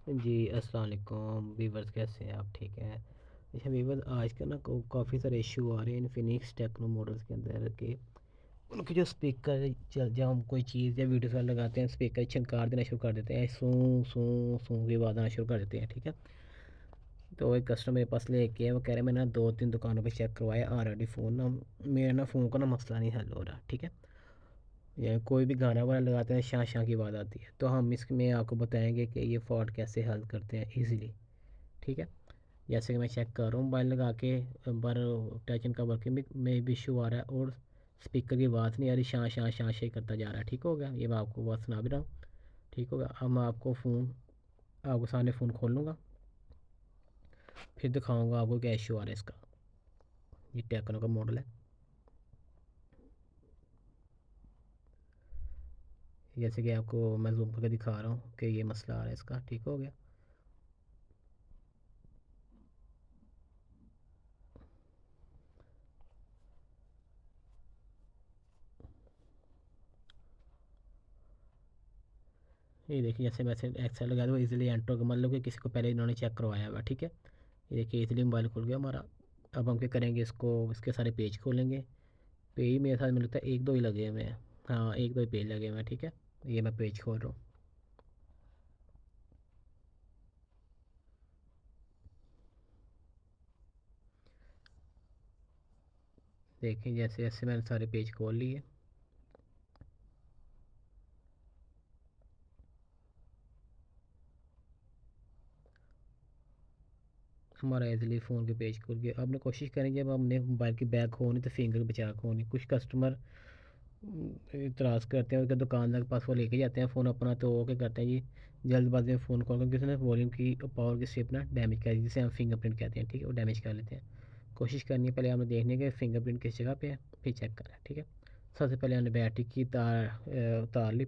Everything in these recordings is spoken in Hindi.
जी, अस्सलाम वालेकुम वीवर्स, कैसे हैं आप? ठीक हैं? अच्छा वीवर्स, आजकल ना काफ़ी सारे इशू आ रहे हैं इन्फिनिक्स टेक्नो मॉडल्स के अंदर के उनके जो स्पीकर जब हम कोई चीज़ या वीडियो वगैरह लगाते हैं, स्पीकर छनकार देना शुरू कर देते हैं, सूं सूं सूं की आवाज़ आना शुरू कर देते हैं। ठीक है, तो एक कस्टमर मेरे पास लेके है, वो कह रहे हैं मैंने ना 2-3 दुकानों पे चेक करवाया, ऑलरेडी फ़ोन ना मेरा ना फ़ोन का ना मसला नहीं हल हो रहा। ठीक है, या कोई भी गाना वाना लगाते हैं, शां शां की आवाज़ आती है। तो हम इसमें आपको बताएंगे कि ये फॉल्ट कैसे हल करते हैं ईज़िली। ठीक है, जैसे कि मैं चेक कर रहा हूँ मोबाइल लगा के, पर टच इनका वर्किंग में भी इशू आ रहा है और स्पीकर की आवाज़ नहीं आ रही, शां शां शां शां करता जा रहा है। ठीक हो गया, ये मैं आपको बात सुना भी रहा हूँ। ठीक होगा, अब मैं आपको सामने फ़ोन खोल लूँगा, फिर दिखाऊँगा आपको क्या इशू आ रहा है इसका। ये टेक्नो का मॉडल है, जैसे कि आपको मैं जूम करके दिखा रहा हूँ कि ये मसला आ रहा है इसका। ठीक हो गया, ये देखिए जैसे मैसेज एक्सेल लगा दो इजीली एंटर होगा, मतलब कि किसी को पहले इन्होंने चेक करवाया हुआ। ठीक है, ये देखिए इजीली मोबाइल खुल गया हमारा। अब हम क्या करेंगे, इसको इसके सारे पेज खोलेंगे। पेज मेरे साथ में लगता है एक दो ही लगे हुए हैं। हाँ, एक दो ही पेज लगे हुए हैं। ठीक है, ये मैं पेज खोल रहा हूँ। देखिए जैसे जैसे मैंने सारे पेज खोल लिए। हमारा इजीली फ़ोन के पेज खुल गया। अब मैं कोशिश करेंगे, अब हमने मोबाइल की बैक होनी तो फिंगर बचा के होनी। कुछ कस्टमर इतराज़ करते हैं, उसके दुकानदार के पास वो लेके जाते हैं फ़ोन अपना, तो वो क्या करते हैं जी, जल्दबाजी में फ़ोन कॉल करके उसने वॉल्यूम की पावर की स्ट्रिप ना डैमेज कर दी, जिसे हम फिंगरप्रिंट कहते हैं। ठीक है, वो डैमेज कर लेते हैं। कोशिश करनी है पहले हमें देखने के फिंगरप्रिंट किस जगह पे है, फिर चेक करना है। ठीक है, सबसे पहले हमने बैटरी की उतार ली।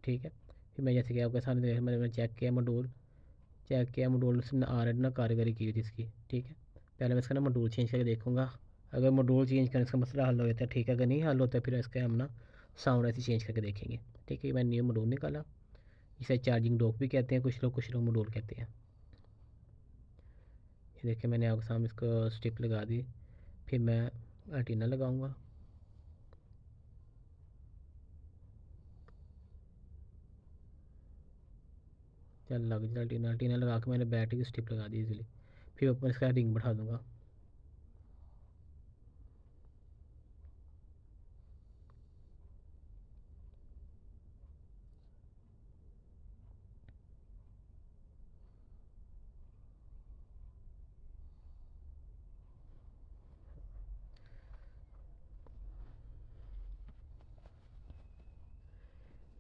ठीक है, फिर मैं जैसे कि आपके सामने मैंने चेक किया मॉड्यूल से ऑलरेडी ना कारीगरी की हुई थी इसकी। ठीक है, पहले मैं इसका ना मॉड्यूल चेंज करके देखूँगा। अगर मॉड्यूल चेंज करने से मसला हल हो जाता है ठीक है, अगर नहीं हल होता है फिर इसका हम ना साउंड ऐसे चेंज करके देखेंगे। ठीक है, मैंने न्यू मॉड्यूल निकाला, इसे चार्जिंग डॉक भी कहते हैं कुछ लोग मॉड्यूल कहते हैं। ये देखिए मैंने आपके सामने इसको स्टिक लगा दी, फिर मैं एंटीना लगाऊंगा। चल लग जाए एंटीना। एंटीना लगा के मैंने बैटरी की स्टिप लगा दी इजीली, फिर ऊपर इसका रिंग बढ़ा दूंगा।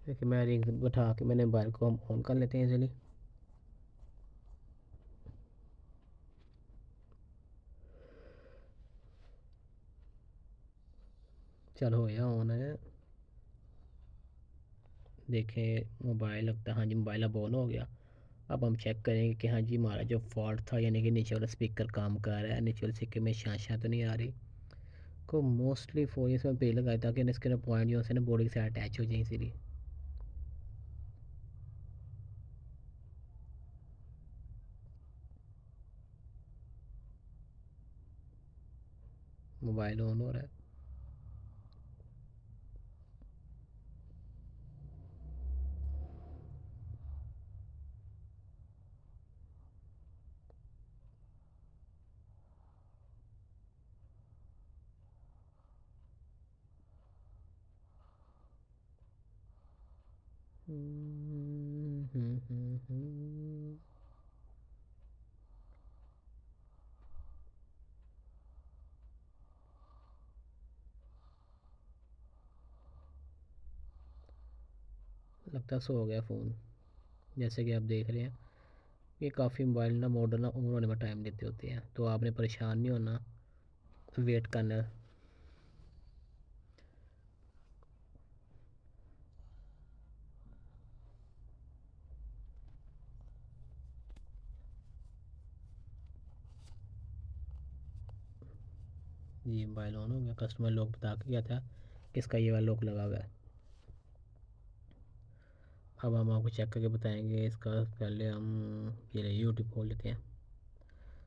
देखिए मैं रिंग बैठा के मैंने मोबाइल को हम ऑन कर लेते हैं इजीली। चल हो गया ऑन है। देखें मोबाइल लगता है, हाँ जी मोबाइल अब ऑन हो गया। अब हम चेक करेंगे कि हाँ जी हमारा जो फॉल्ट था, यानी कि नीचे वाला स्पीकर काम कर रहा है, नीचे वाले स्पीकर में शांशा तो नहीं आ रही। को मोस्टली फोन इसमें पे लगाया ताकि इसके ना पॉइंट जो है ना बॉडी के साथ अटैच हो जाए, इसीलिए मोबाइल ऑन हो रहा है। लगता है सो हो गया फ़ोन। जैसे कि आप देख रहे हैं, ये काफ़ी मोबाइल ना मॉडल ना ऑन होने में टाइम लेते होते हैं, तो आपने परेशान नहीं होना, वेट करना। जी मोबाइल ऑन हो गया, कस्टमर लॉक बता के गया था कि इसका ये वाला लॉक लगा हुआ है। अब हम आपको चेक करके बताएंगे इसका। पहले हम ये यूट्यूब खोल लेते हैं।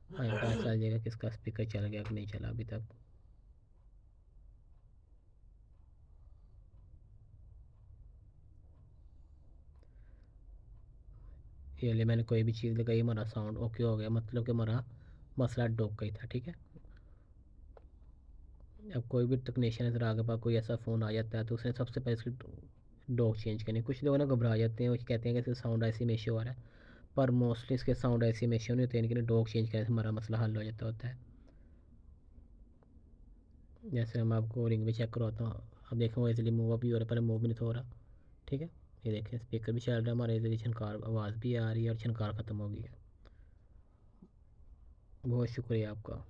हमें पता चल जाएगा कि इसका स्पीकर चल गया कि नहीं चला अभी तक। ये लिए मैंने कोई भी चीज़ लगाई, हमारा साउंड ओके हो गया, मतलब कि हमारा मसला डॉग का ही था। ठीक है, अब कोई भी टेक्नीशियन अगर आगे पास कोई ऐसा फ़ोन आ जाता है तो उसने सबसे पहले इसकी डॉग चेंज करनी। कुछ लोग ना घबरा जाते हैं, वो कहते हैं कि इसका साउंड ऐसे में इशू आ रहा है, पर मोस्टली इसके साउंड ऐसे में इशू नहीं होते हैं, लेकिन डॉग चेंज करने से हमारा मसला हल हो जाता होता है। जैसे हम आपको रिंग भी चेक करवाता हूँ, अब देखें वो इजीली मूव भी हो रहा है, पर मूव भी नहीं तो हो रहा। ठीक है, ये देखें स्पीकर भी चल रहा है हमारा, इजीली छनकार आवाज़ भी आ रही है और छनकार ख़त्म हो गई है। बहुत शुक्रिया आपका।